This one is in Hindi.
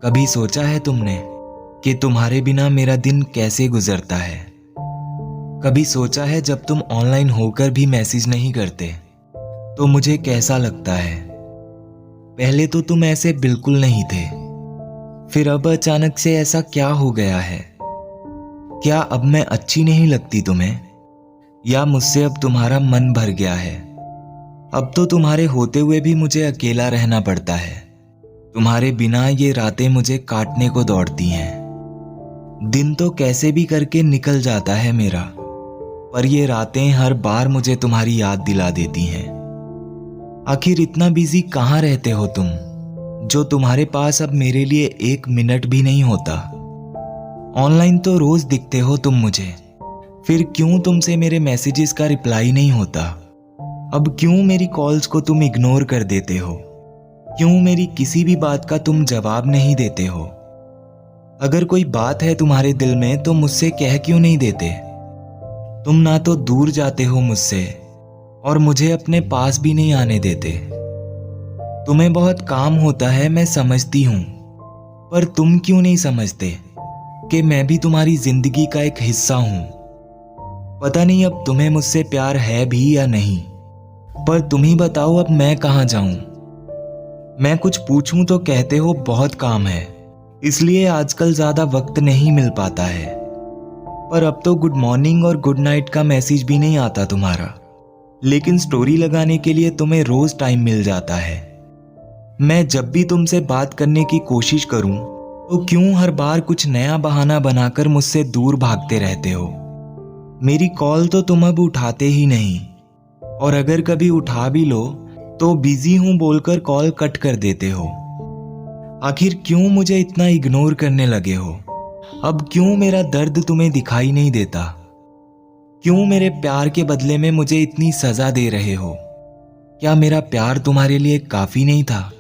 कभी सोचा है तुमने कि तुम्हारे बिना मेरा दिन कैसे गुजरता है? कभी सोचा है जब तुम ऑनलाइन होकर भी मैसेज नहीं करते तो मुझे कैसा लगता है? पहले तो तुम ऐसे बिल्कुल नहीं थे, फिर अब अचानक से ऐसा क्या हो गया है? क्या अब मैं अच्छी नहीं लगती तुम्हें, या मुझसे अब तुम्हारा मन भर गया है? अब तो तुम्हारे होते हुए भी मुझे अकेला रहना पड़ता है। तुम्हारे बिना ये रातें मुझे काटने को दौड़ती हैं। दिन तो कैसे भी करके निकल जाता है मेरा, पर ये रातें हर बार मुझे तुम्हारी याद दिला देती हैं। आखिर इतना बिजी कहाँ रहते हो तुम, जो तुम्हारे पास अब मेरे लिए एक मिनट भी नहीं होता? ऑनलाइन तो रोज दिखते हो तुम मुझे, फिर क्यों तुमसे मेरे मैसेजेस का रिप्लाई नहीं होता? अब क्यों मेरी कॉल्स को तुम इग्नोर कर देते हो? क्यों मेरी किसी भी बात का तुम जवाब नहीं देते हो? अगर कोई बात है तुम्हारे दिल में तो मुझसे कह क्यों नहीं देते? तुम ना तो दूर जाते हो मुझसे और मुझे अपने पास भी नहीं आने देते। तुम्हें बहुत काम होता है, मैं समझती हूं, पर तुम क्यों नहीं समझते कि मैं भी तुम्हारी जिंदगी का एक हिस्सा हूं? पता नहीं अब तुम्हें मुझसे प्यार है भी या नहीं, पर तुम ही बताओ अब मैं कहां जाऊं? मैं कुछ पूछूं तो कहते हो बहुत काम है, इसलिए आजकल ज्यादा वक्त नहीं मिल पाता है। पर अब तो गुड मॉर्निंग और गुड नाइट का मैसेज भी नहीं आता तुम्हारा, लेकिन स्टोरी लगाने के लिए तुम्हें रोज टाइम मिल जाता है। मैं जब भी तुमसे बात करने की कोशिश करूं तो क्यों हर बार कुछ नया बहाना बनाकर मुझसे दूर भागते रहते हो? मेरी कॉल तो तुम अब उठाते ही नहीं, और अगर कभी उठा भी लो तो बिजी हूं बोलकर कॉल कट कर देते हो। आखिर क्यों मुझे इतना इग्नोर करने लगे हो? अब क्यों मेरा दर्द तुम्हें दिखाई नहीं देता? क्यों मेरे प्यार के बदले में मुझे इतनी सजा दे रहे हो? क्या मेरा प्यार तुम्हारे लिए काफी नहीं था?